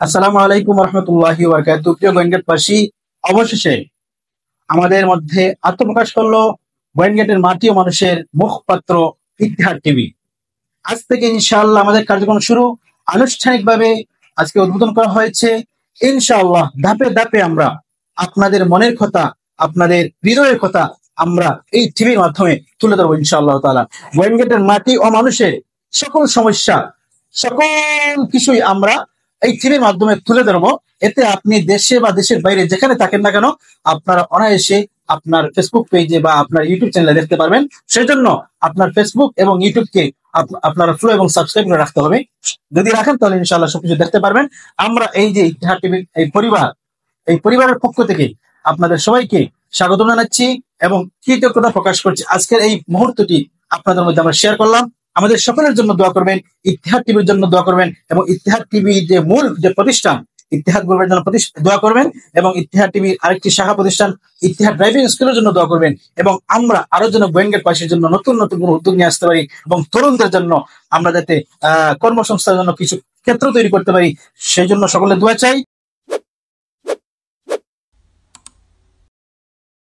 আসসালামু আলাইকুম রহমতুল্লাহি ওয়া বারাকাতুহু। প্রিয় গোয়েন্দাবাসী, অবশেষে আমাদের মধ্যে আত্মপ্রকাশ করলো গোয়েন্দাটের মাটি ও মানুষের মুখপাত্র ইতিহাদ টিভি। আজ থেকে ইনশাআল্লাহ আমাদের কার্যক্রম শুরু। আনুষ্ঠানিকভাবে আজকে উদ্বোধন করা হয়েছে। ইনশাআল্লাহ ধাপে ধাপে আমরা আপনাদের মনের কথা, আপনাদের হৃদয়ের কথা আমরা এই টিভির মাধ্যমে তুলে ধরবো ইনশাআল্লাহ তাআলা। গোয়েন্দাটের মাটি ও মানুষের সকল সমস্যা, সকল কিছুই আমরা এই টিভির মাধ্যমে তুলে ধরবো। এতে আপনি দেশে বা দেশের বাইরে যেখানে থাকেন না কেন, আপনারা অনায়াসে আপনার ফেসবুক পেজে বা আপনার ইউটিউব চ্যানেলে দেখতে পারবেন। সেজন্য আপনার ফেসবুক এবং ইউটিউবকে আপনারা ফলো এবং সাবস্ক্রাইব করে রাখতে হবে। যদি রাখেন তাহলে ইনশাআল্লাহ সবকিছু দেখতে পারবেন। আমরা এই যে ইতিহাদ টিভির এই পরিবারের পক্ষ থেকে আপনাদের সবাইকে স্বাগত জানাচ্ছি এবং কৃতজ্ঞতা প্রকাশ করছি। আজকের এই মুহূর্তটি আপনাদের মধ্যে আমরা শেয়ার করলাম। আমাদের সকলের জন্য দোয়া করবেন, ইতিহাদ টিভির জন্য দোয়া করবেন এবং ইতিহাদ টিভি যে মূল যে প্রতিষ্ঠান ইতিহাদ গ্রুপের জন্য দোয়া করবেন এবং ইতিহাদ টিভির আরেকটি শাখা প্রতিষ্ঠান ইতিহাদ ড্রাইভিং স্কুলের জন্য দোয়া করবেন এবং আমরা আরো যেন গোয়েন্দার পাশের জন্য নতুন নতুন কোনো উদ্যোগ নিয়ে আসতে পারি এবং তরুণদের জন্য আমরা যাতে কর্মসংস্থানের জন্য কিছু ক্ষেত্র তৈরি করতে পারি, সেই জন্য সকলের দোয়া চাই।